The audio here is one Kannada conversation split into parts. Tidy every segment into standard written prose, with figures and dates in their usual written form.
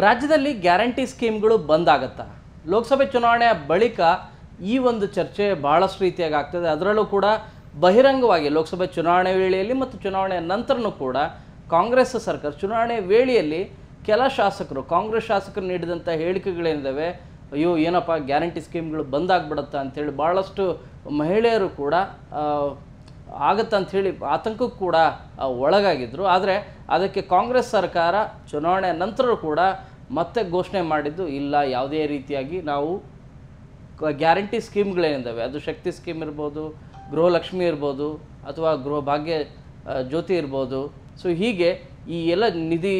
ರಾಜ್ಯದಲ್ಲಿ ಗ್ಯಾರಂಟಿ ಸ್ಕೀಮ್ಗಳು ಬಂದಾಗತ್ತಾ? ಲೋಕಸಭೆ ಚುನಾವಣೆಯ ಬಳಿಕ ಈ ಒಂದು ಚರ್ಚೆ ಬಹಳಷ್ಟು ರೀತಿಯಾಗಿ ಆಗ್ತದೆ. ಅದರಲ್ಲೂ ಕೂಡ ಬಹಿರಂಗವಾಗಿ ಲೋಕಸಭೆ ಚುನಾವಣೆ ವೇಳೆಯಲ್ಲಿ ಮತ್ತು ಚುನಾವಣೆಯ ನಂತರನೂ ಕೂಡ ಕಾಂಗ್ರೆಸ್ ಸರ್ಕಾರ ಚುನಾವಣೆ ವೇಳೆಯಲ್ಲಿ ಕೆಲ ಶಾಸಕರು, ಕಾಂಗ್ರೆಸ್ ಶಾಸಕರು ನೀಡಿದಂಥ ಹೇಳಿಕೆಗಳೇನಿದ್ದಾವೆ, ಅಯ್ಯೋ ಏನಪ್ಪ ಗ್ಯಾರಂಟಿ ಸ್ಕೀಮ್ಗಳು ಬಂದಾಗ್ಬಿಡುತ್ತಾ ಅಂಥೇಳಿ ಭಾಳಷ್ಟು ಮಹಿಳೆಯರು ಕೂಡ ಆಗತ್ತಂಥೇಳಿ ಆತಂಕಕ್ಕೂ ಕೂಡ ಒಳಗಾಗಿದ್ದರು. ಆದರೆ ಅದಕ್ಕೆ ಕಾಂಗ್ರೆಸ್ ಸರ್ಕಾರ ಚುನಾವಣೆ ನಂತರ ಕೂಡ ಮತ್ತೆ ಘೋಷಣೆ ಮಾಡಿದ್ದು, ಇಲ್ಲ ಯಾವುದೇ ರೀತಿಯಾಗಿ ನಾವು ಗ್ಯಾರಂಟಿ ಸ್ಕೀಮ್ಗಳೇನಿದ್ದಾವೆ, ಅದು ಶಕ್ತಿ ಸ್ಕೀಮ್ ಇರ್ಬೋದು, ಗೃಹಲಕ್ಷ್ಮಿ ಇರ್ಬೋದು, ಅಥವಾ ಗೃಹ ಭಾಗ್ಯ ಜ್ಯೋತಿ ಇರ್ಬೋದು, ಸೊ ಹೀಗೆ ಈ ಎಲ್ಲ ನಿಧಿ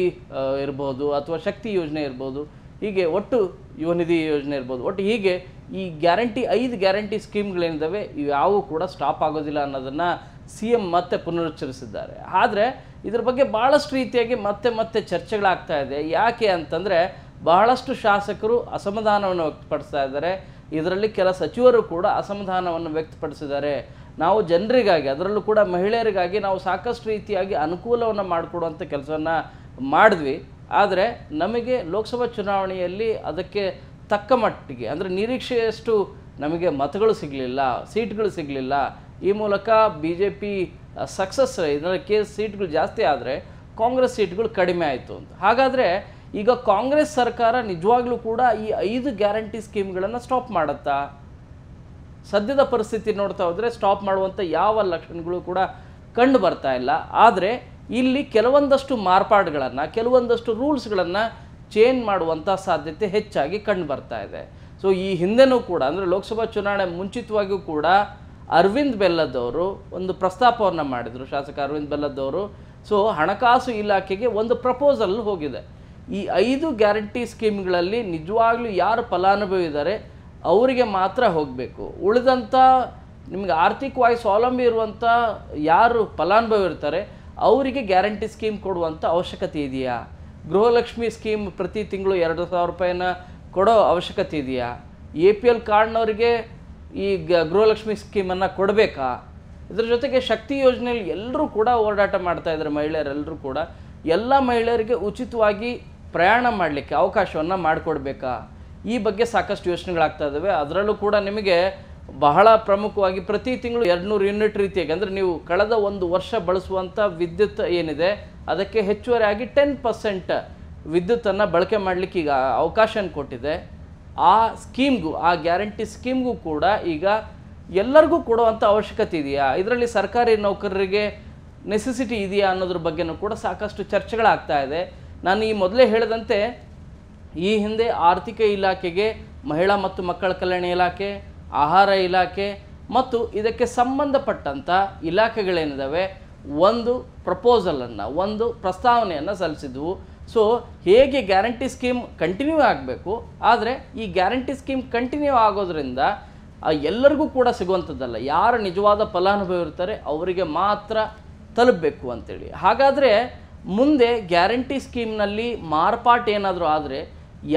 ಇರ್ಬೋದು, ಅಥವಾ ಶಕ್ತಿ ಯೋಜನೆ ಇರ್ಬೋದು, ಹೀಗೆ ಒಟ್ಟು ಯುವ ನಿಧಿ ಯೋಜನೆ ಇರ್ಬೋದು, ಒಟ್ಟು ಹೀಗೆ ಈ ಗ್ಯಾರಂಟಿ 5 ಗ್ಯಾರಂಟಿ ಸ್ಕೀಮ್ಗಳೇನಿದ್ದಾವೆ ಇವ್ಯಾವೂ ಕೂಡ ಸ್ಟಾಪ್ ಆಗೋದಿಲ್ಲ ಅನ್ನೋದನ್ನು CM ಮತ್ತೆ ಪುನರುಚ್ಚರಿಸಿದ್ದಾರೆ. ಆದರೆ ಇದ್ರ ಬಗ್ಗೆ ಭಾಳಷ್ಟು ರೀತಿಯಾಗಿ ಮತ್ತೆ ಚರ್ಚೆಗಳಾಗ್ತಾ ಇದೆ. ಯಾಕೆ ಅಂತಂದರೆ ಬಹಳಷ್ಟು ಶಾಸಕರು ಅಸಮಾಧಾನವನ್ನು ವ್ಯಕ್ತಪಡಿಸ್ತಾ ಇದ್ದಾರೆ. ಇದರಲ್ಲಿ ಕೆಲ ಸಚಿವರು ಕೂಡ ಅಸಮಾಧಾನವನ್ನು ವ್ಯಕ್ತಪಡಿಸಿದ್ದಾರೆ. ನಾವು ಜನರಿಗಾಗಿ, ಅದರಲ್ಲೂ ಕೂಡ ಮಹಿಳೆಯರಿಗಾಗಿ ನಾವು ಸಾಕಷ್ಟು ರೀತಿಯಾಗಿ ಅನುಕೂಲವನ್ನು ಮಾಡಿಕೊಡುವಂಥ ಕೆಲಸವನ್ನು ಮಾಡಿದ್ವಿ. ಆದರೆ ನಮಗೆ ಲೋಕಸಭಾ ಚುನಾವಣೆಯಲ್ಲಿ ಅದಕ್ಕೆ ತಕ್ಕ ಮಟ್ಟಿಗೆ, ಅಂದರೆ ನಿರೀಕ್ಷೆಯಷ್ಟು ನಮಗೆ ಮತಗಳು ಸಿಗಲಿಲ್ಲ, ಸೀಟ್ಗಳು ಸಿಗಲಿಲ್ಲ. ಈ ಮೂಲಕ BJP ಸಕ್ಸಸ್, ಇದಕ್ಕೆ ಸೀಟ್ಗಳು ಜಾಸ್ತಿ ಆದರೆ ಕಾಂಗ್ರೆಸ್ ಸೀಟ್ಗಳು ಕಡಿಮೆ ಆಯಿತು ಅಂತ. ಹಾಗಾದರೆ ಈಗ ಕಾಂಗ್ರೆಸ್ ಸರ್ಕಾರ ನಿಜವಾಗ್ಲೂ ಕೂಡ ಈ 5 ಗ್ಯಾರಂಟಿ ಸ್ಕೀಮ್ಗಳನ್ನು ಸ್ಟಾಪ್ ಮಾಡುತ್ತಾ? ಸದ್ಯದ ಪರಿಸ್ಥಿತಿ ನೋಡ್ತಾ ಹೋದರೆ ಸ್ಟಾಪ್ ಮಾಡುವಂಥ ಯಾವ ಲಕ್ಷಣಗಳು ಕೂಡ ಕಂಡು ಬರ್ತಾ ಇಲ್ಲ. ಆದರೆ ಇಲ್ಲಿ ಕೆಲವೊಂದಷ್ಟು ಮಾರ್ಪಾಡುಗಳನ್ನು, ಕೆಲವೊಂದಷ್ಟು ರೂಲ್ಸ್ಗಳನ್ನು ಚೇಂಜ್ ಮಾಡುವಂಥ ಸಾಧ್ಯತೆ ಹೆಚ್ಚಾಗಿ ಕಂಡು ಬರ್ತಾ ಇದೆ. ಸೊ ಈ ಹಿಂದೆನೂ ಕೂಡ, ಅಂದರೆ ಲೋಕಸಭಾ ಚುನಾವಣೆ ಮುಂಚಿತವಾಗಿಯೂ ಕೂಡ ಅರವಿಂದ್ ಬೆಲ್ಲದವರು ಒಂದು ಪ್ರಸ್ತಾಪವನ್ನು ಮಾಡಿದರು, ಶಾಸಕ ಅರವಿಂದ್ ಬೆಲ್ಲದವರು. ಸೊ ಹಣಕಾಸು ಇಲಾಖೆಗೆ ಒಂದು ಪ್ರಪೋಸಲ್ ಹೋಗಿದೆ. ಈ 5 ಗ್ಯಾರಂಟಿ ಸ್ಕೀಮ್ಗಳಲ್ಲಿ ನಿಜವಾಗ್ಲೂ ಯಾರು ಫಲಾನುಭವಿ ಇದ್ದಾರೆ ಅವರಿಗೆ ಮಾತ್ರ ಹೋಗಬೇಕು. ಉಳಿದಂಥ ನಿಮಗೆ ಆರ್ಥಿಕವಾಗಿ ಸ್ವಾವಲಂಬಿ ಇರುವಂಥ ಯಾರು ಫಲಾನುಭವಿ ಇರ್ತಾರೆ ಅವರಿಗೆ ಗ್ಯಾರಂಟಿ ಸ್ಕೀಮ್ ಕೊಡುವಂಥ ಅವಶ್ಯಕತೆ ಇದೆಯಾ? ಗೃಹಲಕ್ಷ್ಮಿ ಸ್ಕೀಮ್ ಪ್ರತಿ ತಿಂಗಳು 2,000 ರೂಪಾಯಿನ ಕೊಡೋ ಅವಶ್ಯಕತೆ ಇದೆಯಾ? APL ಕಾರ್ಡ್ನವರಿಗೆ ಈ ಗೃಹಲಕ್ಷ್ಮಿ ಸ್ಕೀಮನ್ನು ಕೊಡಬೇಕಾ? ಇದ್ರ ಜೊತೆಗೆ ಶಕ್ತಿ ಯೋಜನೆಯಲ್ಲಿ ಎಲ್ಲರೂ ಕೂಡ ಓಡಾಟ ಮಾಡ್ತಾಯಿದ್ದಾರೆ, ಮಹಿಳೆಯರೆಲ್ಲರೂ ಕೂಡ. ಎಲ್ಲ ಮಹಿಳೆಯರಿಗೆ ಉಚಿತವಾಗಿ ಪ್ರಯಾಣ ಮಾಡಲಿಕ್ಕೆ ಅವಕಾಶವನ್ನು ಮಾಡಿಕೊಡ್ಬೇಕಾ? ಈ ಬಗ್ಗೆ ಸಾಕಷ್ಟು ಯೋಚನೆಗಳಾಗ್ತಾ ಇದ್ದಾವೆ. ಅದರಲ್ಲೂ ಕೂಡ ನಿಮಗೆ ಬಹಳ ಪ್ರಮುಖವಾಗಿ ಪ್ರತಿ ತಿಂಗಳು 200 ಯೂನಿಟ್ ರೀತಿಯಾಗಿ, ಅಂದರೆ ನೀವು ಕಳೆದ ಒಂದು ವರ್ಷ ಬಳಸುವಂಥ ವಿದ್ಯುತ್ ಏನಿದೆ ಅದಕ್ಕೆ ಹೆಚ್ಚುವರಿಯಾಗಿ 10% ವಿದ್ಯುತ್ತನ್ನು ಬಳಕೆ ಮಾಡಲಿಕ್ಕೆ ಈಗ ಅವಕಾಶ ಕೊಟ್ಟಿದೆ. ಆ ಸ್ಕೀಮ್ಗೂ, ಆ ಗ್ಯಾರಂಟಿ ಸ್ಕೀಮ್ಗೂ ಕೂಡ ಈಗ ಎಲ್ಲರಿಗೂ ಕೊಡುವಂಥ ಅವಶ್ಯಕತೆ ಇದೆಯಾ? ಇದರಲ್ಲಿ ಸರ್ಕಾರಿ ನೌಕರರಿಗೆ ನೆಸೆಸಿಟಿ ಇದೆಯಾ ಅನ್ನೋದ್ರ ಬಗ್ಗೆನೂ ಕೂಡ ಸಾಕಷ್ಟು ಚರ್ಚೆಗಳಾಗ್ತಾ ಇದೆ. ನಾನು ಈ ಮೊದಲೇ ಹೇಳಿದಂತೆ ಈ ಹಿಂದೆ ಆರ್ಥಿಕ ಇಲಾಖೆಗೆ, ಮಹಿಳಾ ಮತ್ತು ಮಕ್ಕಳ ಕಲ್ಯಾಣ ಇಲಾಖೆ, ಆಹಾರ ಇಲಾಖೆ ಮತ್ತು ಇದಕ್ಕೆ ಸಂಬಂಧಪಟ್ಟಂಥ ಇಲಾಖೆಗಳೇನಿದ್ದಾವೆ ಒಂದು ಪ್ರಪೋಸಲನ್ನು, ಒಂದು ಪ್ರಸ್ತಾವನೆಯನ್ನು ಸಲ್ಲಿಸಿದ್ವು. ಸೊ ಹೇಗೆ ಗ್ಯಾರಂಟಿ ಸ್ಕೀಮ್ ಕಂಟಿನ್ಯೂ ಆಗಬೇಕು, ಆದರೆ ಈ ಗ್ಯಾರಂಟಿ ಸ್ಕೀಮ್ ಕಂಟಿನ್ಯೂ ಆಗೋದ್ರಿಂದ ಎಲ್ಲರಿಗೂ ಕೂಡ ಸಿಗುವಂಥದ್ದಲ್ಲ, ಯಾರು ನಿಜವಾದ ಫಲಾನುಭವಿ ಇರ್ತಾರೆ ಅವರಿಗೆ ಮಾತ್ರ ತಲುಪಬೇಕು ಅಂತೇಳಿ. ಹಾಗಾದರೆ ಮುಂದೆ ಗ್ಯಾರಂಟಿ ಸ್ಕೀಮ್ನಲ್ಲಿ ಮಾರ್ಪಾಟು ಏನಾದರೂ ಆದರೆ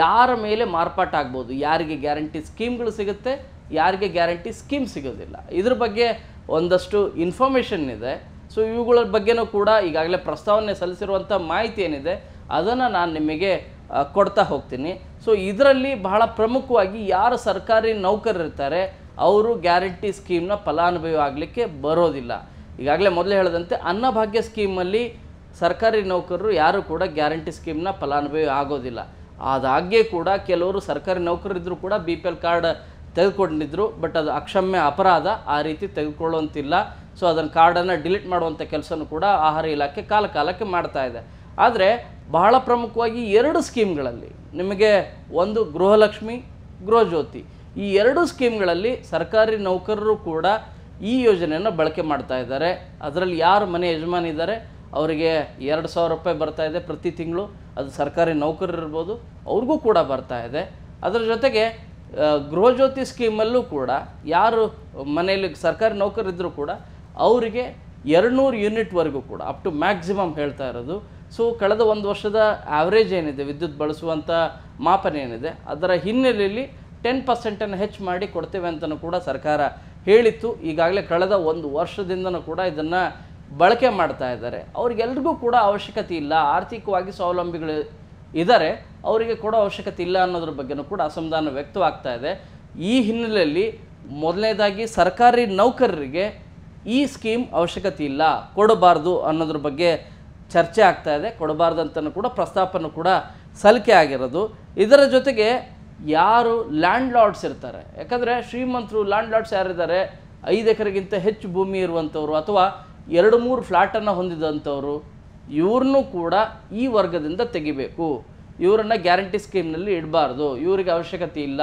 ಯಾರ ಮೇಲೆ ಮಾರ್ಪಾಟು ಆಗ್ಬೋದು? ಯಾರಿಗೆ ಗ್ಯಾರಂಟಿ ಸ್ಕೀಮ್ಗಳು ಸಿಗುತ್ತೆ, ಯಾರಿಗೆ ಗ್ಯಾರಂಟಿ ಸ್ಕೀಮ್ ಸಿಗೋದಿಲ್ಲ? ಇದ್ರ ಬಗ್ಗೆ ಒಂದಷ್ಟು ಇನ್ಫಾರ್ಮೇಷನ್ ಇದೆ. ಸೊ ಇವುಗಳ ಬಗ್ಗೆನೂ ಕೂಡ ಈಗಾಗಲೇ ಪ್ರಸ್ತಾವನೆ ಸಲ್ಲಿಸಿರುವಂಥ ಮಾಹಿತಿ ಏನಿದೆ ಅದನ್ನು ನಾನು ನಿಮಗೆ ಕೊಡ್ತಾ ಹೋಗ್ತೀನಿ. ಸೊ ಇದರಲ್ಲಿ ಬಹಳ ಪ್ರಮುಖವಾಗಿ ಯಾರು ಸರ್ಕಾರಿ ನೌಕರರಿರ್ತಾರೆ ಅವರು ಗ್ಯಾರಂಟಿ ಸ್ಕೀಮ್ನ ಫಲಾನುಭವಿ ಆಗಲಿಕ್ಕೆ ಬರೋದಿಲ್ಲ. ಈಗಾಗಲೇ ಮೊದಲೇ ಹೇಳಿದಂತೆ ಅನ್ನಭಾಗ್ಯ ಸ್ಕೀಮಲ್ಲಿ ಸರ್ಕಾರಿ ನೌಕರರು ಯಾರು ಕೂಡ ಗ್ಯಾರಂಟಿ ಸ್ಕೀಮ್ನ ಫಲಾನುಭವಿ ಆಗೋದಿಲ್ಲ. ಆದಾಗ್ಯೇ ಕೂಡ ಕೆಲವರು ಸರ್ಕಾರಿ ನೌಕರರಿದ್ದರೂ ಕೂಡ BPL ಕಾರ್ಡ್ ತೆಗೆದುಕೊಂಡಿದ್ರು, ಬಟ್ ಅದು ಅಕ್ಷಮ್ಯ ಅಪರಾಧ, ಆ ರೀತಿ ತೆಗೆದುಕೊಳ್ಳುವಂತಿಲ್ಲ. ಸೊ ಅದನ್ನು ಕಾರ್ಡನ್ನು ಡಿಲೀಟ್ ಮಾಡುವಂಥ ಕೆಲಸನೂ ಕೂಡ ಆಹಾರ ಇಲಾಖೆ ಕಾಲಕ್ಕೆ ಮಾಡ್ತಾ ಇದೆ. ಆದರೆ ಬಹಳ ಪ್ರಮುಖವಾಗಿ 2 ಸ್ಕೀಮ್ಗಳಲ್ಲಿ ನಿಮಗೆ ಒಂದು ಗೃಹಲಕ್ಷ್ಮಿ, ಗೃಹಜ್ಯೋತಿ, ಈ 2 ಸ್ಕೀಮ್ಗಳಲ್ಲಿ ಸರ್ಕಾರಿ ನೌಕರರು ಕೂಡ ಈ ಯೋಜನೆಯನ್ನು ಬಳಕೆ ಮಾಡ್ತಾ ಇದ್ದಾರೆ. ಅದರಲ್ಲಿ ಯಾರು ಮನೆ ಯಜಮಾನಿ ಇದ್ದಾರೆ ಅವರಿಗೆ 2,000 ರೂಪಾಯಿ ಬರ್ತಾ ಇದೆ ಪ್ರತಿ ತಿಂಗಳು, ಅದು ಸರ್ಕಾರಿ ನೌಕರರು ಇರ್ಬೋದು, ಅವ್ರಿಗೂ ಕೂಡ ಬರ್ತಾ ಇದೆ. ಅದರ ಜೊತೆಗೆ ಗೃಹಜ್ಯೋತಿ ಸ್ಕೀಮಲ್ಲೂ ಕೂಡ ಯಾರು ಮನೆಯಲ್ಲಿ ಸರ್ಕಾರಿ ನೌಕರರಿದ್ದರೂ ಕೂಡ ಅವರಿಗೆ 200 ಯೂನಿಟ್ವರೆಗೂ ಕೂಡ ಅಪ್ ಟು ಮ್ಯಾಕ್ಸಿಮಮ್ ಹೇಳ್ತಾ ಇರೋದು. ಸೊ ಕಳೆದ ಒಂದು ವರ್ಷದ ಆ್ಯಾವ್ರೇಜ್ ಏನಿದೆ, ವಿದ್ಯುತ್ ಬಳಸುವಂಥ ಮಾಪನ ಏನಿದೆ ಅದರ ಹಿನ್ನೆಲೆಯಲ್ಲಿ 10% ಹೆಚ್ಚು ಮಾಡಿ ಕೊಡ್ತೇವೆ ಅಂತಲೂ ಕೂಡ ಸರ್ಕಾರ ಹೇಳಿತ್ತು. ಈಗಾಗಲೇ ಕಳೆದ ಒಂದು ವರ್ಷದಿಂದನೂ ಕೂಡ ಇದನ್ನು ಬಳಕೆ ಮಾಡ್ತಾ ಇದ್ದಾರೆ. ಅವ್ರಿಗೆಲ್ರಿಗೂ ಕೂಡ ಅವಶ್ಯಕತೆ ಇಲ್ಲ, ಆರ್ಥಿಕವಾಗಿ ಸ್ವಾವಲಂಬಿಗಳು ಇದ್ದಾರೆ, ಅವರಿಗೆ ಕೊಡೋ ಅವಶ್ಯಕತೆ ಇಲ್ಲ ಅನ್ನೋದ್ರ ಬಗ್ಗೆನೂ ಕೂಡ ಅಸಮಾಧಾನ ವ್ಯಕ್ತವಾಗ್ತಾ ಇದೆ. ಈ ಹಿನ್ನೆಲೆಯಲ್ಲಿ ಮೊದಲನೇದಾಗಿ ಸರ್ಕಾರಿ ನೌಕರರಿಗೆ ಈ ಸ್ಕೀಮ್ ಅವಶ್ಯಕತೆ ಇಲ್ಲ, ಕೊಡಬಾರ್ದು ಅನ್ನೋದ್ರ ಬಗ್ಗೆ ಚರ್ಚೆ ಆಗ್ತಾ ಇದೆ. ಕೊಡಬಾರ್ದು ಅಂತಲೂ ಕೂಡ ಪ್ರಸ್ತಾಪನೂ ಕೂಡ ಸಲ್ಲಿಕೆ ಆಗಿರೋದು. ಇದರ ಜೊತೆಗೆ ಯಾರು ಲ್ಯಾಂಡ್ ಲಾರ್ಡ್ಸ್ ಇರ್ತಾರೆ, ಯಾಕಂದರೆ ಶ್ರೀಮಂತರು ಲ್ಯಾಂಡ್ ಲಾರ್ಡ್ಸ್ ಯಾರಿದ್ದಾರೆ, 5 ಎಕರೆಗಿಂತ ಹೆಚ್ಚು ಭೂಮಿ ಇರುವಂಥವ್ರು ಅಥವಾ 2-3 ಫ್ಲ್ಯಾಟನ್ನು ಹೊಂದಿದಂಥವ್ರು, ಇವ್ರನ್ನೂ ಕೂಡ ಈ ವರ್ಗದಿಂದ ತೆಗಿಬೇಕು. ಇವರನ್ನು ಗ್ಯಾರಂಟಿ ಸ್ಕೀಮ್ನಲ್ಲಿ ಇಡಬಾರ್ದು, ಇವರಿಗೆ ಅವಶ್ಯಕತೆ ಇಲ್ಲ,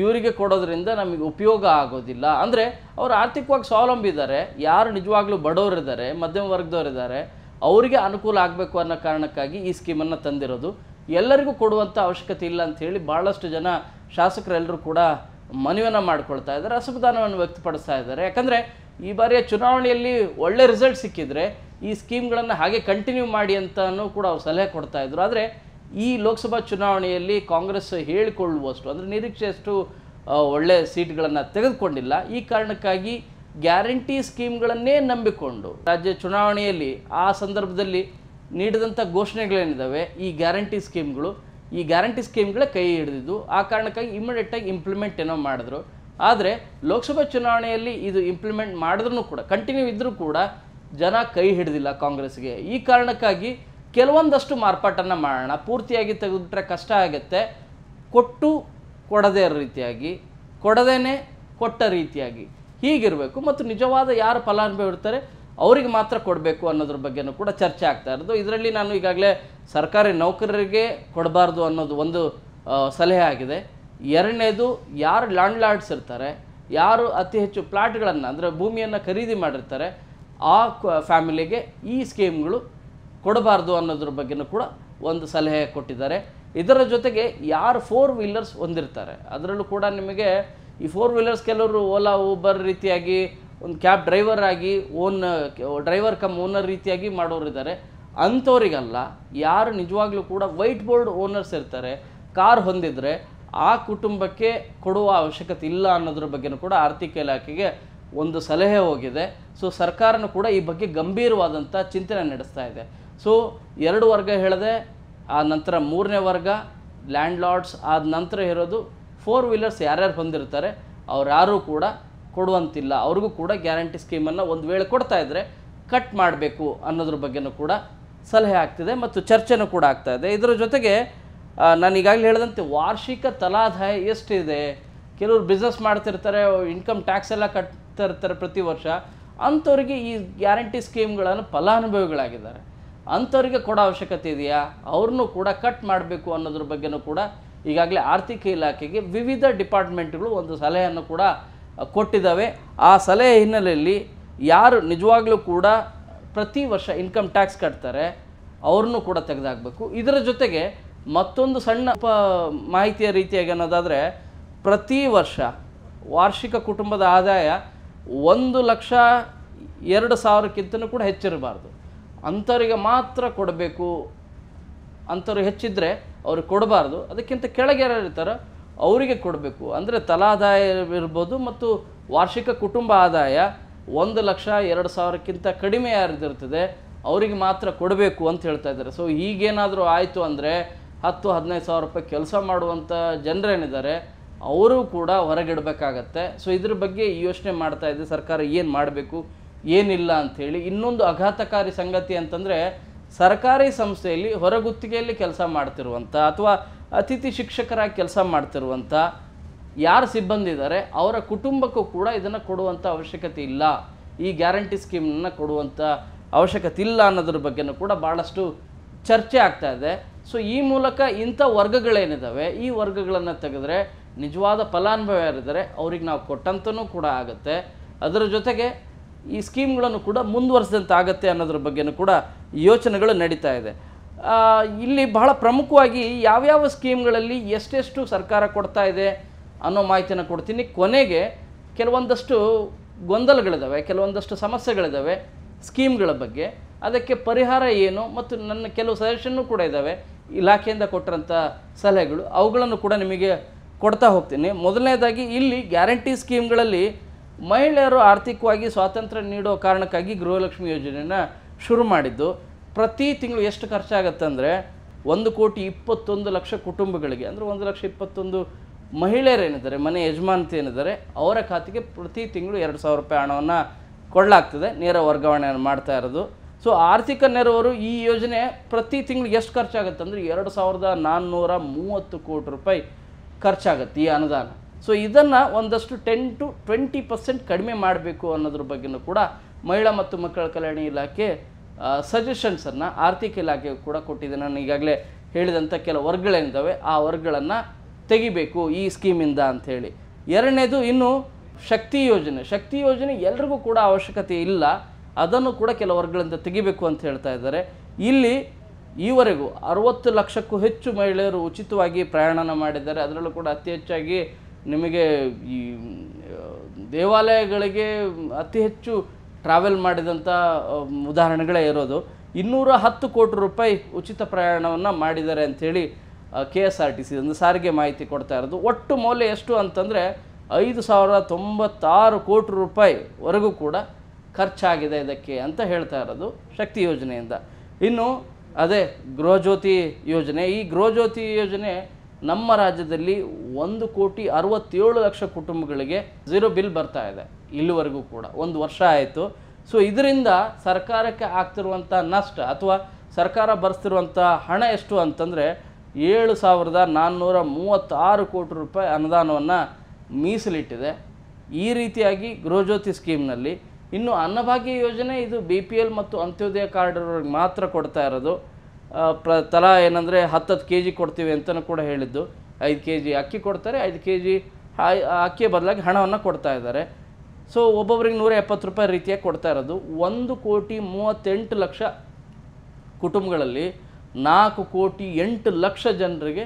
ಇವರಿಗೆ ಕೊಡೋದ್ರಿಂದ ನಮಗೆ ಉಪಯೋಗ ಆಗೋದಿಲ್ಲ. ಅಂದರೆ ಅವರು ಆರ್ಥಿಕವಾಗಿ ಸ್ವಾವಲಂಬಿ ಇದ್ದಾರೆ, ಯಾರು ನಿಜವಾಗ್ಲೂ ಬಡವರಿದ್ದಾರೆ, ಮಧ್ಯಮ ವರ್ಗದವರಿದ್ದಾರೆ, ಅವರಿಗೆ ಅನುಕೂಲ ಆಗಬೇಕು ಅನ್ನೋ ಕಾರಣಕ್ಕಾಗಿ ಈ ಸ್ಕೀಮನ್ನು ತಂದಿರೋದು. ಎಲ್ಲರಿಗೂ ಕೊಡುವಂಥ ಅವಶ್ಯಕತೆ ಇಲ್ಲ ಅಂಥೇಳಿ ಭಾಳಷ್ಟು ಜನ ಶಾಸಕರೆಲ್ಲರೂ ಕೂಡ ಮನವಿಯನ್ನು ಮಾಡ್ಕೊಳ್ತಾ ಇದ್ದಾರೆ, ಅಸಮಾಧಾನವನ್ನು ವ್ಯಕ್ತಪಡಿಸ್ತಾ ಇದ್ದಾರೆ. ಯಾಕಂದರೆ ಈ ಬಾರಿಯ ಚುನಾವಣೆಯಲ್ಲಿ ಒಳ್ಳೆ ರಿಸಲ್ಟ್ ಸಿಕ್ಕಿದರೆ ಈ ಸ್ಕೀಮ್ಗಳನ್ನು ಹಾಗೆ ಕಂಟಿನ್ಯೂ ಮಾಡಿ ಅಂತಲೂ ಕೂಡ ಅವ್ರು ಸಲಹೆ ಕೊಡ್ತಾಯಿದ್ರು. ಆದರೆ ಈ ಲೋಕಸಭಾ ಚುನಾವಣೆಯಲ್ಲಿ ಕಾಂಗ್ರೆಸ್ ಹೇಳಿಕೊಳ್ಳುವಷ್ಟು ಅಂದರೆ ನಿರೀಕ್ಷೆಯಷ್ಟು ಒಳ್ಳೆ ಸೀಟ್ಗಳನ್ನು ತೆಗೆದುಕೊಂಡಿಲ್ಲ. ಈ ಕಾರಣಕ್ಕಾಗಿ ಗ್ಯಾರಂಟಿ ಸ್ಕೀಮ್ಗಳನ್ನೇ ನಂಬಿಕೊಂಡು ರಾಜ್ಯ ಚುನಾವಣೆಯಲ್ಲಿ ಆ ಸಂದರ್ಭದಲ್ಲಿ ನೀಡಿದಂಥ ಘೋಷಣೆಗಳೇನಿದ್ದಾವೆ ಈ ಗ್ಯಾರಂಟಿ ಸ್ಕೀಮ್ಗಳೇ ಕೈ ಹಿಡಿದಿದ್ದು. ಆ ಕಾರಣಕ್ಕಾಗಿ ಇಮಿಡಿಯೇಟಾಗಿ ಇಂಪ್ಲಿಮೆಂಟ್ ಏನೋ ಮಾಡಿದ್ರು. ಆದರೆ ಲೋಕಸಭಾ ಚುನಾವಣೆಯಲ್ಲಿ ಇದು ಇಂಪ್ಲಿಮೆಂಟ್ ಮಾಡಿದ್ರೂ ಕೂಡ ಕಂಟಿನ್ಯೂ ಇದ್ದರೂ ಕೂಡ ಜನ ಕೈ ಹಿಡಿದಿಲ್ಲ ಕಾಂಗ್ರೆಸ್ಗೆ. ಈ ಕಾರಣಕ್ಕಾಗಿ ಕೆಲವೊಂದಷ್ಟು ಮಾರ್ಪಾಟನ್ನು ಮಾಡೋಣ, ಪೂರ್ತಿಯಾಗಿ ತೆಗೆದುಬಿಟ್ರೆ ಕಷ್ಟ ಆಗುತ್ತೆ, ಕೊಟ್ಟು ಕೊಡದೇ ರೀತಿಯಾಗಿ, ಕೊಡದೇನೆ ಕೊಟ್ಟ ರೀತಿಯಾಗಿ ಹೀಗಿರಬೇಕು. ಮತ್ತು ನಿಜವಾದ ಯಾರು ಫಲಾನುಭವಿ ಇರ್ತಾರೆ ಅವರಿಗೆ ಮಾತ್ರ ಕೊಡಬೇಕು ಅನ್ನೋದ್ರ ಬಗ್ಗೆನೂ ಕೂಡ ಚರ್ಚೆ ಆಗ್ತಾ ಇರೋದು. ಇದರಲ್ಲಿ ನಾನು ಈಗಾಗಲೇ ಸರ್ಕಾರಿ ನೌಕರರಿಗೆ ಕೊಡಬಾರ್ದು ಅನ್ನೋದು ಒಂದು ಸಲಹೆ ಆಗಿದೆ. ಎರಡನೇದು ಯಾರು ಲ್ಯಾಂಡ್ ಲಾರ್ಡ್ಸ್ ಇರ್ತಾರೆ, ಯಾರು ಅತಿ ಹೆಚ್ಚು ಪ್ಲಾಟ್ಗಳನ್ನು ಅಂದರೆ ಭೂಮಿಯನ್ನು ಖರೀದಿ ಮಾಡಿರ್ತಾರೆ, ಆ ಫ್ಯಾಮಿಲಿಗೆ ಈ ಸ್ಕೀಮ್ಗಳು ಕೊಡಬಾರ್ದು ಅನ್ನೋದ್ರ ಬಗ್ಗೆನೂ ಕೂಡ ಒಂದು ಸಲಹೆ ಕೊಟ್ಟಿದ್ದಾರೆ. ಇದರ ಜೊತೆಗೆ ಯಾರು 4 ವೀಲರ್ಸ್ ಹೊಂದಿರ್ತಾರೆ, ಅದರಲ್ಲೂ ಕೂಡ ನಿಮಗೆ ಈ 4 ವೀಲರ್ಸ್ ಕೆಲವರು ಓಲಾ ಊಬರ್ ರೀತಿಯಾಗಿ ಒಂದು ಕ್ಯಾಬ್ ಡ್ರೈವರ್ ಆಗಿ ಡ್ರೈವರ್ ಕಮ್ ಓನರ್ ರೀತಿಯಾಗಿ ಮಾಡೋರಿದ್ದಾರೆ. ಅಂಥವರಿಗಲ್ಲ, ಯಾರು ನಿಜವಾಗ್ಲೂ ಕೂಡ ವೈಟ್ ಬೋರ್ಡ್ ಓನರ್ಸ್ ಇರ್ತಾರೆ, ಕಾರ್ ಹೊಂದಿದ್ರೆ ಆ ಕುಟುಂಬಕ್ಕೆ ಕೊಡುವ ಅವಶ್ಯಕತೆ ಇಲ್ಲ ಅನ್ನೋದ್ರ ಬಗ್ಗೆನೂ ಕೂಡ ಆರ್ಥಿಕ ಇಲಾಖೆಗೆ ಒಂದು ಸಲಹೆ ಹೋಗಿದೆ. ಸೊ ಸರ್ಕಾರನೂ ಕೂಡ ಈ ಬಗ್ಗೆ ಗಂಭೀರವಾದಂಥ ಚಿಂತನೆ ನಡೆಸ್ತಾ ಇದೆ. ಸೊ 2 ವರ್ಗ ಹೇಳಿದೆ, ಆ ನಂತರ 3ನೇ ವರ್ಗ ಲ್ಯಾಂಡ್ ಲಾರ್ಡ್ಸ್, ಆದ ನಂತರ ಇರೋದು 4 ವೀಲರ್ಸ್ ಯಾರ್ಯಾರು ಹೊಂದಿರ್ತಾರೆ ಅವ್ರು ಕೂಡ ಕೊಡುವಂತಿಲ್ಲ. ಅವ್ರಿಗೂ ಕೂಡ ಗ್ಯಾರಂಟಿ ಸ್ಕೀಮನ್ನು ಒಂದು ವೇಳೆ ಕೊಡ್ತಾ ಇದ್ದರೆ ಕಟ್ ಮಾಡಬೇಕು ಅನ್ನೋದ್ರ ಬಗ್ಗೆನೂ ಕೂಡ ಸಲಹೆ ಆಗ್ತಿದೆ ಮತ್ತು ಚರ್ಚೆನೂ ಕೂಡ ಆಗ್ತಾ ಇದೆ. ಇದರ ಜೊತೆಗೆ ನಾನು ಈಗಾಗಲೇ ಹೇಳಿದಂತೆ ವಾರ್ಷಿಕ ತಲಾದಾಯ ಎಷ್ಟಿದೆ, ಕೆಲವರು ಬಿಸ್ನೆಸ್ ಮಾಡ್ತಿರ್ತಾರೆ, ಇನ್ಕಮ್ ಟ್ಯಾಕ್ಸ್ ಎಲ್ಲ ಕಟ್ತಾ ಇರ್ತಾರೆ ಪ್ರತಿ ವರ್ಷ, ಅಂಥವ್ರಿಗೆ ಈ ಗ್ಯಾರಂಟಿ ಸ್ಕೀಮ್ಗಳನ್ನು ಫಲಾನುಭವಿಗಳಾಗಿದ್ದಾರೆ, ಅಂಥವ್ರಿಗೆ ಕೊಡೋ ಅವಶ್ಯಕತೆ ಇದೆಯಾ, ಅವ್ರನ್ನೂ ಕೂಡ ಕಟ್ ಮಾಡಬೇಕು ಅನ್ನೋದ್ರ ಬಗ್ಗೆನೂ ಕೂಡ ಈಗಾಗಲೇ ಆರ್ಥಿಕ ಇಲಾಖೆಗೆ ವಿವಿಧ ಡಿಪಾರ್ಟ್ಮೆಂಟ್ಗಳು ಒಂದು ಸಲಹೆಯನ್ನು ಕೂಡ ಕೊಟ್ಟಿದ್ದಾವೆ. ಆ ಸಲಹೆ ಹಿನ್ನೆಲೆಯಲ್ಲಿ ಯಾರು ನಿಜವಾಗ್ಲೂ ಕೂಡ ಪ್ರತಿ ವರ್ಷ ಇನ್ಕಮ್ ಟ್ಯಾಕ್ಸ್ ಕಟ್ತಾರೆ ಅವ್ರನ್ನೂ ಕೂಡ ತೆಗೆದಾಕಬೇಕು. ಇದರ ಜೊತೆಗೆ ಮತ್ತೊಂದು ಸಣ್ಣ ಮಾಹಿತಿಯ ರೀತಿಯಾಗಿ ಅನ್ನೋದಾದರೆ, ಪ್ರತಿ ವರ್ಷ ವಾರ್ಷಿಕ ಕುಟುಂಬದ ಆದಾಯ 1,02,000ಕ್ಕಿಂತನೂ ಕೂಡ ಹೆಚ್ಚಿರಬಾರ್ದು, ಅಂಥವರಿಗೆ ಮಾತ್ರ ಕೊಡಬೇಕು. ಅಂಥವ್ರು ಹೆಚ್ಚಿದ್ರೆ ಅವ್ರಿಗೆ ಕೊಡಬಾರ್ದು, ಅದಕ್ಕಿಂತ ಕೆಳಗೆ ಯಾರು ಇರ್ತಾರೋ ಅವರಿಗೆ ಕೊಡಬೇಕು. ಅಂದರೆ ತಲಾದಾಯ ಇರ್ಬೋದು ಮತ್ತು ವಾರ್ಷಿಕ ಕುಟುಂಬ ಆದಾಯ 1,02,000ಕ್ಕಿಂತ ಕಡಿಮೆ ಯಾರಿದಿರ್ತದೆ ಅವರಿಗೆ ಮಾತ್ರ ಕೊಡಬೇಕು ಅಂತ ಹೇಳ್ತಾ ಇದ್ದಾರೆ. ಸೊ ಈಗೇನಾದರೂ ಆಯಿತು ಅಂದರೆ 10-15 ಸಾವಿರ ರೂಪಾಯಿ ಕೆಲಸ ಮಾಡುವಂಥ ಜನರೇನಿದ್ದಾರೆ ಅವರು ಕೂಡ ಹೊರಗಿಡಬೇಕಾಗತ್ತೆ. ಸೊ ಇದ್ರ ಬಗ್ಗೆ ಯೋಚನೆ ಮಾಡ್ತಾ ಇದೆ ಸರ್ಕಾರ, ಏನು ಮಾಡಬೇಕು ಏನಿಲ್ಲ ಅಂಥೇಳಿ. ಇನ್ನೊಂದು ಆಘಾತಕಾರಿ ಸಂಗತಿ ಅಂತಂದರೆ, ಸರ್ಕಾರಿ ಸಂಸ್ಥೆಯಲ್ಲಿ ಹೊರಗುತ್ತಿಗೆಯಲ್ಲಿ ಕೆಲಸ ಮಾಡ್ತಿರುವಂಥ ಅಥವಾ ಅತಿಥಿ ಶಿಕ್ಷಕರಾಗಿ ಕೆಲಸ ಮಾಡ್ತಿರುವಂಥ ಯಾರು ಸಿಬ್ಬಂದಿ ಇದ್ದಾರೆ ಅವರ ಕುಟುಂಬಕ್ಕೂ ಕೂಡ ಇದನ್ನು ಕೊಡುವಂಥ ಅವಶ್ಯಕತೆ ಇಲ್ಲ, ಈ ಗ್ಯಾರಂಟಿ ಸ್ಕೀಮನ್ನು ಕೊಡುವಂಥ ಅವಶ್ಯಕತೆ ಇಲ್ಲ ಅನ್ನೋದ್ರ ಬಗ್ಗೆನೂ ಕೂಡ ಭಾಳಷ್ಟು ಚರ್ಚೆ ಆಗ್ತಾ ಇದೆ. ಸೊ ಈ ಮೂಲಕ ಇಂಥ ವರ್ಗಗಳೇನಿದ್ದಾವೆ ಈ ವರ್ಗಗಳನ್ನು ತೆಗೆದ್ರೆ ನಿಜವಾದ ಫಲಾನುಭವಿ ಯಾರಿದ್ದಾರೆ ಅವ್ರಿಗೆ ನಾವು ಕೊಟ್ಟಂತನೂ ಕೂಡ ಆಗುತ್ತೆ. ಅದರ ಜೊತೆಗೆ ಈ ಸ್ಕೀಮ್ಗಳನ್ನು ಕೂಡ ಮುಂದುವರಿಸಿದಂತೆ ಆಗುತ್ತೆ ಅನ್ನೋದ್ರ ಬಗ್ಗೆನೂ ಕೂಡ ಯೋಚನೆಗಳು ನಡೀತಾ ಇದೆ. ಇಲ್ಲಿ ಬಹಳ ಪ್ರಮುಖವಾಗಿ ಯಾವ್ಯಾವ ಸ್ಕೀಮ್ಗಳಲ್ಲಿ ಎಷ್ಟೆಷ್ಟು ಸರ್ಕಾರ ಕೊಡ್ತಾ ಇದೆ ಅನ್ನೋ ಮಾಹಿತಿನ ಕೊಡ್ತೀನಿ. ಕೊನೆಗೆ ಕೆಲವೊಂದಷ್ಟು ಗೊಂದಲಗಳಿದ್ದಾವೆ, ಕೆಲವೊಂದಷ್ಟು ಸಮಸ್ಯೆಗಳಿದ್ದಾವೆ ಸ್ಕೀಮ್ಗಳ ಬಗ್ಗೆ, ಅದಕ್ಕೆ ಪರಿಹಾರ ಏನು ಮತ್ತು ನನ್ನ ಕೆಲವು ಸಜೆಷನ್ನು ಕೂಡ ಇದ್ದಾವೆ ಇಲಾಖೆಯಿಂದ ಕೊಟ್ಟಂಥ ಸಲಹೆಗಳು, ಅವುಗಳನ್ನು ಕೂಡ ನಿಮಗೆ ಕೊಡ್ತಾ ಹೋಗ್ತೀನಿ. ಮೊದಲನೇದಾಗಿ ಇಲ್ಲಿ ಗ್ಯಾರಂಟಿ ಸ್ಕೀಮ್ಗಳಲ್ಲಿ ಮಹಿಳೆಯರು ಆರ್ಥಿಕವಾಗಿ ಸ್ವಾತಂತ್ರ್ಯ ನೀಡೋ ಕಾರಣಕ್ಕಾಗಿ ಗೃಹಲಕ್ಷ್ಮಿ ಯೋಜನೆಯನ್ನು ಶುರು ಮಾಡಿದ್ದು. ಪ್ರತಿ ತಿಂಗಳು ಎಷ್ಟು ಖರ್ಚಾಗತ್ತೆ ಅಂದರೆ 1,21,00,000 ಕುಟುಂಬಗಳಿಗೆ ಅಂದರೆ 1,21,00,000 ಮಹಿಳೆಯರೇನಿದ್ದಾರೆ, ಮನೆ ಯಜಮಾನತಿ ಏನಿದ್ದಾರೆ, ಅವರ ಖಾತೆಗೆ ಪ್ರತಿ ತಿಂಗಳು 2,000 ರೂಪಾಯಿ ಹಣವನ್ನು ಕೊಡಲಾಗ್ತದೆ, ನೇರ ವರ್ಗಾವಣೆಯನ್ನು ಮಾಡ್ತಾ ಇರೋದು. ಸೊ ಆರ್ಥಿಕ ನೆರವರು ಈ ಯೋಜನೆ ಪ್ರತಿ ತಿಂಗಳಿಗೆ ಎಷ್ಟು ಖರ್ಚಾಗುತ್ತೆ ಅಂದರೆ 2,430 ಕೋಟಿ ರೂಪಾಯಿ ಖರ್ಚಾಗುತ್ತೆ ಈ ಅನುದಾನ. ಸೊ ಇದನ್ನು ಒಂದಷ್ಟು 10 to 20% ಕಡಿಮೆ ಮಾಡಬೇಕು ಅನ್ನೋದ್ರ ಬಗ್ಗೆಯೂ ಕೂಡ ಮಹಿಳಾ ಮತ್ತು ಮಕ್ಕಳ ಕಲ್ಯಾಣ ಇಲಾಖೆ ಸಜೆಷನ್ಸನ್ನು ಆರ್ಥಿಕ ಇಲಾಖೆಗೆ ಕೂಡ ಕೊಟ್ಟಿದೆ. ನಾನು ಈಗಾಗಲೇ ಹೇಳಿದಂಥ ಕೆಲವು ವರ್ಗಗಳೇನಿದ್ದಾವೆ ಆ ವರ್ಗಗಳನ್ನು ತೆಗಿಬೇಕು ಈ ಸ್ಕೀಮಿಂದ ಅಂಥೇಳಿ. ಎರಡನೇದು ಇನ್ನು ಶಕ್ತಿ ಯೋಜನೆ ಎಲ್ರಿಗೂ ಕೂಡ ಅವಶ್ಯಕತೆ ಇಲ್ಲ, ಅದನ್ನು ಕೂಡ ಕೆಲವು ವರ್ಗಗಳಿಂದ ತೆಗಿಬೇಕು ಅಂತ ಹೇಳ್ತಾ ಇದ್ದಾರೆ. ಇಲ್ಲಿ ಈವರೆಗೂ 60 ಲಕ್ಷಕ್ಕೂ ಹೆಚ್ಚು ಮಹಿಳೆಯರು ಉಚಿತವಾಗಿ ಪ್ರಯಾಣನ ಮಾಡಿದ್ದಾರೆ. ಅದರಲ್ಲೂ ಕೂಡ ಅತಿ ಹೆಚ್ಚಾಗಿ ನಿಮಗೆ ಈ ದೇವಾಲಯಗಳಿಗೆ ಅತಿ ಹೆಚ್ಚು ಟ್ರಾವೆಲ್ ಮಾಡಿದಂಥ ಉದಾಹರಣೆಗಳೇ ಇರೋದು. 210 ಕೋಟಿ ರೂಪಾಯಿ ಉಚಿತ ಪ್ರಯಾಣವನ್ನು ಮಾಡಿದ್ದಾರೆ ಅಂಥೇಳಿ KSRTC ಒಂದು ಸಾರಿಗೆ ಮಾಹಿತಿ ಕೊಡ್ತಾ ಇರೋದು. ಒಟ್ಟು ಮೌಲ್ಯ ಎಷ್ಟು ಅಂತಂದರೆ 5,096 ಕೋಟಿ ರೂಪಾಯಿವರೆಗೂ ಕೂಡ ಖರ್ಚಾಗಿದೆ ಇದಕ್ಕೆ ಅಂತ ಹೇಳ್ತಾ ಇರೋದು ಶಕ್ತಿ ಯೋಜನೆಯಿಂದ. ಇನ್ನು ಅದೇ ಗೃಹಜ್ಯೋತಿ ಯೋಜನೆ, ಈ ಗೃಹಜ್ಯೋತಿ ಯೋಜನೆ ನಮ್ಮ ರಾಜ್ಯದಲ್ಲಿ 1,67,00,000 ಕುಟುಂಬಗಳಿಗೆ 0 ಬಿಲ್ ಬರ್ತಾ ಇದೆ ಇಲ್ಲಿವರೆಗೂ ಕೂಡ, 1 ವರ್ಷ ಆಯಿತು. ಸೊ ಇದರಿಂದ ಸರ್ಕಾರಕ್ಕೆ ಆಗ್ತಿರುವಂಥ ನಷ್ಟ ಅಥವಾ ಸರ್ಕಾರ ಬರೆಸ್ತಿರುವಂಥ ಹಣ ಎಷ್ಟು ಅಂತಂದರೆ 7,436 ಕೋಟಿ ರೂಪಾಯಿ ಅನುದಾನವನ್ನು ಮೀಸಲಿಟ್ಟಿದೆ ಈ ರೀತಿಯಾಗಿ ಗೃಹಜ್ಯೋತಿ ಸ್ಕೀಮ್ನಲ್ಲಿ. ಇನ್ನು ಅನ್ನಭಾಗ್ಯ ಯೋಜನೆ ಇದು BPL ಮತ್ತು ಅಂತ್ಯೋದಯ ಕಾರ್ಡ್ ಇರೋರಿಗೆ ಮಾತ್ರ ಕೊಡ್ತಾ ಇರೋದು. ತಲಾ ಏನಂದರೆ 10 kg ಕೊಡ್ತೀವಿ ಅಂತಲೂ ಕೂಡ ಹೇಳಿದ್ದು. 5 kg ಅಕ್ಕಿ ಕೊಡ್ತಾರೆ, 5 kg ಅಕ್ಕಿಯ ಬದಲಾಗಿ ಹಣವನ್ನು ಕೊಡ್ತಾ ಇದ್ದಾರೆ. ಸೊ ಒಬ್ಬೊಬ್ಬರಿಗೆ 170 ರೂಪಾಯಿ ರೀತಿಯಾಗಿ ಕೊಡ್ತಾ ಇರೋದು. 1,38,00,000 ಕುಟುಂಬಗಳಲ್ಲಿ 4,08,00,000 ಜನರಿಗೆ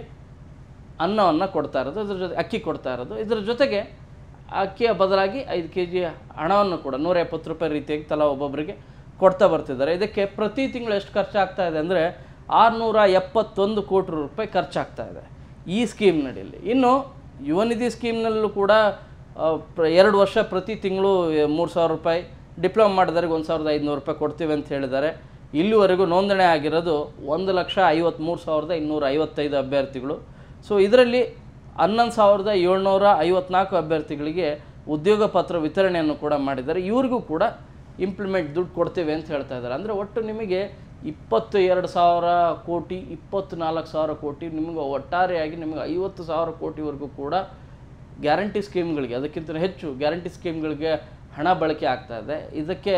ಅನ್ನವನ್ನು ಕೊಡ್ತಾ ಇರೋದು, ಇದ್ರ ಜೊತೆ ಅಕ್ಕಿ ಕೊಡ್ತಾ ಇರೋದು. ಇದರ ಜೊತೆಗೆ ಅಕ್ಕಿಯ ಬದಲಾಗಿ 5 kg ಹಣವನ್ನು ಕೂಡ 170 ರೂಪಾಯಿ ರೀತಿಯಾಗಿ ತಲಾ ಒಬ್ಬೊಬ್ಬರಿಗೆ ಕೊಡ್ತಾ ಬರ್ತಿದ್ದಾರೆ. ಇದಕ್ಕೆ ಪ್ರತಿ ತಿಂಗಳು ಎಷ್ಟು ಖರ್ಚಾಗ್ತಾ ಇದೆ ಅಂದರೆ 671 ಕೋಟಿ ರೂಪಾಯಿ ಖರ್ಚಾಗ್ತಾ ಇದೆ ಈ ಸ್ಕೀಮ್ ನಡಿಯಲ್ಲಿ. ಇನ್ನು ಯುವ ನಿಧಿ ಸ್ಕೀಮ್ನಲ್ಲೂ ಕೂಡ 2 ವರ್ಷ ಪ್ರತಿ ತಿಂಗಳು 3,000 ರೂಪಾಯಿ, ಡಿಪ್ಲೊಮಾ ಮಾಡಿದವರಿಗೆ 1,500 ರೂಪಾಯಿ ಕೊಡ್ತೀವಿ ಅಂತ ಹೇಳಿದ್ದಾರೆ. ಇಲ್ಲಿವರೆಗೂ ನೋಂದಣಿ ಆಗಿರೋದು 1,53,255 ಅಭ್ಯರ್ಥಿಗಳು. ಸೊ ಇದರಲ್ಲಿ 11,754 ಅಭ್ಯರ್ಥಿಗಳಿಗೆ ಉದ್ಯೋಗ ಪತ್ರ ವಿತರಣೆಯನ್ನು ಕೂಡ ಮಾಡಿದ್ದಾರೆ. ಇವ್ರಿಗೂ ಕೂಡ ಇಂಪ್ಲಿಮೆಂಟ್ ದುಡ್ಡು ಕೊಡ್ತೇವೆ ಅಂತ ಹೇಳ್ತಾ ಇದ್ದಾರೆ. ಅಂದರೆ ಒಟ್ಟು ನಿಮಗೆ 22,000 ಕೋಟಿ, 24,000 ಕೋಟಿ, ನಿಮಗೆ ಒಟ್ಟಾರೆಯಾಗಿ ನಿಮಗೆ 50,000 ಕೋಟಿವರೆಗೂ ಕೂಡ ಗ್ಯಾರಂಟಿ ಸ್ಕೀಮ್ಗಳಿಗೆ, ಅದಕ್ಕಿಂತ ಹೆಚ್ಚು ಗ್ಯಾರಂಟಿ ಸ್ಕೀಮ್ಗಳಿಗೆ ಹಣ ಬಳಕೆ ಆಗ್ತಾ ಇದೆ. ಇದಕ್ಕೆ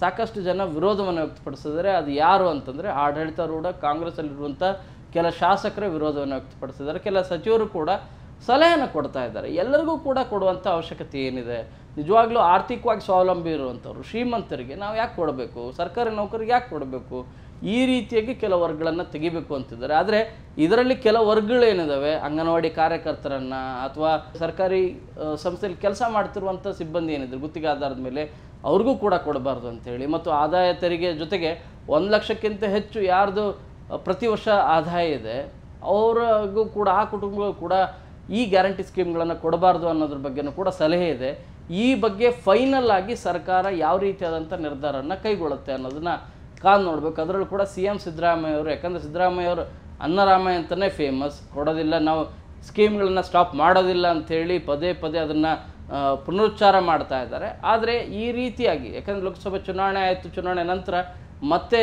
ಸಾಕಷ್ಟು ಜನ ವಿರೋಧವನ್ನು ವ್ಯಕ್ತಪಡಿಸಿದ್ದಾರೆ. ಅದು ಯಾರು ಅಂತಂದರೆ ಆಡಳಿತಾರೂಢ ಕಾಂಗ್ರೆಸ್ಸಲ್ಲಿರುವಂಥ ಕೆಲ ಶಾಸಕರೇ ವಿರೋಧವನ್ನು ವ್ಯಕ್ತಪಡಿಸಿದ್ದಾರೆ. ಕೆಲ ಸಚಿವರು ಕೂಡ ಸಲಹೆಯನ್ನು ಕೊಡ್ತಾ ಇದ್ದಾರೆ. ಎಲ್ಲರಿಗೂ ಕೂಡ ಕೊಡುವಂಥ ಅವಶ್ಯಕತೆ ಏನಿದೆ? ನಿಜವಾಗ್ಲೂ ಆರ್ಥಿಕವಾಗಿ ಸ್ವಾವಲಂಬಿ ಇರುವಂಥವ್ರು ಶ್ರೀಮಂತರಿಗೆ ನಾವು ಯಾಕೆ ಕೊಡಬೇಕು? ಸರ್ಕಾರಿ ನೌಕರಿಗೆ ಯಾಕೆ ಕೊಡಬೇಕು? ಈ ರೀತಿಯಾಗಿ ಕೆಲವು ವರ್ಗಗಳನ್ನು ತೆಗಿಬೇಕು ಅಂತಿದ್ದಾರೆ. ಆದರೆ ಇದರಲ್ಲಿ ಕೆಲವು ವರ್ಗಗಳೇನಿದ್ದಾವೆ, ಅಂಗನವಾಡಿ ಕಾರ್ಯಕರ್ತರನ್ನು ಅಥವಾ ಸರ್ಕಾರಿ ಸಂಸ್ಥೆಯಲ್ಲಿ ಕೆಲಸ ಮಾಡ್ತಿರುವಂಥ ಸಿಬ್ಬಂದಿ ಏನಿದೆ ಗುತ್ತಿಗೆ ಆಧಾರದ ಮೇಲೆ ಅವ್ರಿಗೂ ಕೂಡ ಕೊಡಬಾರ್ದು ಅಂಥೇಳಿ, ಮತ್ತು ಆದಾಯ ತೆರಿಗೆ ಜೊತೆಗೆ 1 ಲಕ್ಷಕ್ಕಿಂತ ಹೆಚ್ಚು ಯಾರ್ದು ಪ್ರತಿ ವರ್ಷ ಆದಾಯ ಇದೆ ಅವ್ರಿಗೂ ಕೂಡ, ಆ ಕುಟುಂಬಗಳು ಕೂಡ ಈ ಗ್ಯಾರಂಟಿ ಸ್ಕೀಮ್ಗಳನ್ನು ಕೊಡಬಾರ್ದು ಅನ್ನೋದ್ರ ಬಗ್ಗೆನೂ ಕೂಡ ಸಲಹೆ ಇದೆ. ಈ ಬಗ್ಗೆ ಫೈನಲ್ ಆಗಿ ಸರ್ಕಾರ ಯಾವ ರೀತಿಯಾದಂಥ ನಿರ್ಧಾರವನ್ನು ಕೈಗೊಳ್ಳುತ್ತೆ ಅನ್ನೋದನ್ನು ಕಾದು ನೋಡಬೇಕು. ಅದರಲ್ಲೂ ಕೂಡ CM ಸಿದ್ದರಾಮಯ್ಯ ಅವರು, ಯಾಕಂದರೆ ಸಿದ್ದರಾಮಯ್ಯ ಅವರು ಅನ್ನರಾಮಯ್ಯ ಅಂತಲೇ ಫೇಮಸ್, ಕೊಡೋದಿಲ್ಲ, ನಾವು ಸ್ಕೀಮ್ಗಳನ್ನು ಸ್ಟಾಪ್ ಮಾಡೋದಿಲ್ಲ ಅಂಥೇಳಿ ಪದೇ ಪದೇ ಅದನ್ನು ಪುನರುಚ್ಚಾರ ಮಾಡ್ತಾ ಇದ್ದಾರೆ. ಆದರೆ ಈ ರೀತಿಯಾಗಿ ಯಾಕಂದರೆ ಲೋಕಸಭೆ ಚುನಾವಣೆ ಆಯಿತು, ಚುನಾವಣೆ ನಂತರ ಮತ್ತೆ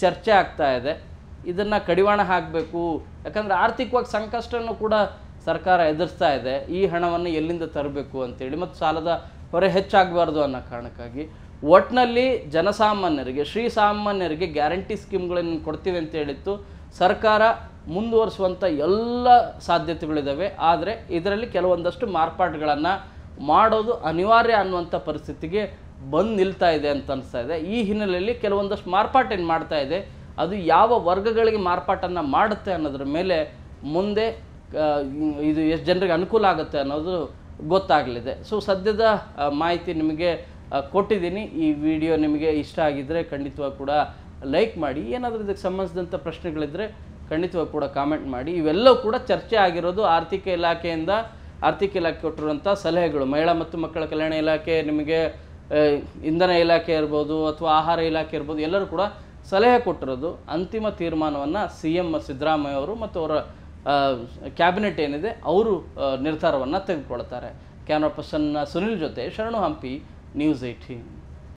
ಚರ್ಚೆ ಆಗ್ತಾ ಇದೆ, ಇದನ್ನು ಕಡಿವಾಣ ಹಾಕಬೇಕು. ಯಾಕಂದರೆ ಆರ್ಥಿಕವಾಗಿ ಸಂಕಷ್ಟನೂ ಕೂಡ ಸರ್ಕಾರ ಎದುರಿಸ್ತಾ ಇದೆ. ಈ ಹಣವನ್ನು ಎಲ್ಲಿಂದ ತರಬೇಕು ಅಂತೇಳಿ, ಮತ್ತು ಸಾಲದ ಹೊರೆ ಹೆಚ್ಚಾಗಬಾರ್ದು ಅನ್ನೋ ಕಾರಣಕ್ಕಾಗಿ ಒಟ್ಟಿನಲ್ಲಿ ಜನಸಾಮಾನ್ಯರಿಗೆ, ಶ್ರೀಸಾಮಾನ್ಯರಿಗೆ ಗ್ಯಾರಂಟಿ ಸ್ಕೀಮ್ಗಳನ್ನು ಕೊಡ್ತೀವಿ ಅಂತ ಹೇಳಿತ್ತು ಸರ್ಕಾರ. ಮುಂದುವರಿಸುವಂಥ ಎಲ್ಲ ಸಾಧ್ಯತೆಗಳಿದ್ದಾವೆ. ಆದರೆ ಇದರಲ್ಲಿ ಕೆಲವೊಂದಷ್ಟು ಮಾರ್ಪಾಡುಗಳನ್ನು ಮಾಡೋದು ಅನಿವಾರ್ಯ ಅನ್ನುವಂಥ ಪರಿಸ್ಥಿತಿಗೆ ಬಂದು ನಿಲ್ತಾ ಇದೆ ಅಂತ ಅನಿಸ್ತಾ ಇದೆ. ಈ ಹಿನ್ನೆಲೆಯಲ್ಲಿ ಕೆಲವೊಂದಷ್ಟು ಮಾರ್ಪಾಟೇನು ಮಾಡ್ತಾ ಇದೆ, ಅದು ಯಾವ ವರ್ಗಗಳಿಗೆ ಮಾರ್ಪಾಟನ್ನು ಮಾಡುತ್ತೆ ಅನ್ನೋದ್ರ ಮೇಲೆ ಮುಂದೆ ಇದು ಎಷ್ಟು ಜನರಿಗೆ ಅನುಕೂಲ ಆಗುತ್ತೆ ಅನ್ನೋದು ಗೊತ್ತಾಗಲಿದೆ. ಸೊ ಸದ್ಯದ ಮಾಹಿತಿ ನಿಮಗೆ ಕೊಟ್ಟಿದ್ದೀನಿ. ಈ ವಿಡಿಯೋ ನಿಮಗೆ ಇಷ್ಟ ಆಗಿದ್ದರೆ ಖಂಡಿತವಾಗಿ ಕೂಡ ಲೈಕ್ ಮಾಡಿ. ಏನಾದರೂ ಇದಕ್ಕೆ ಸಂಬಂಧಿಸಿದಂಥ ಪ್ರಶ್ನೆಗಳಿದ್ದರೆ ಖಂಡಿತವಾಗಿ ಕೂಡ ಕಾಮೆಂಟ್ ಮಾಡಿ. ಇವೆಲ್ಲವೂ ಕೂಡ ಚರ್ಚೆ ಆಗಿರೋದು ಆರ್ಥಿಕ ಇಲಾಖೆಯಿಂದ. ಆರ್ಥಿಕ ಇಲಾಖೆ ಕೊಟ್ಟಿರುವಂಥ ಸಲಹೆಗಳು, ಮಹಿಳಾ ಮತ್ತು ಮಕ್ಕಳ ಕಲ್ಯಾಣ ಇಲಾಖೆ, ನಿಮಗೆ ಇಂಧನ ಇಲಾಖೆ ಇರ್ಬೋದು ಅಥವಾ ಆಹಾರ ಇಲಾಖೆ ಇರ್ಬೋದು, ಎಲ್ಲರೂ ಕೂಡ ಸಲಹೆ ಕೊಟ್ಟಿರೋದು. ಅಂತಿಮ ತೀರ್ಮಾನವನ್ನು CM ಸಿದ್ದರಾಮಯ್ಯ ಅವರು ಮತ್ತು ಅವರ ಕ್ಯಾಬಿನೆಟ್ ಏನಿದೆ ಅವರು ನಿರ್ಧಾರವನ್ನು ತೆಗೆದುಕೊಳ್ತಾರೆ. ಕ್ಯಾಮ್ರಾ ಪರ್ಸನ್ ಸುನಿಲ್ ಜೊತೆ ಶರಣು ಹಂಪಿ, ನ್ಯೂಸ್ 18.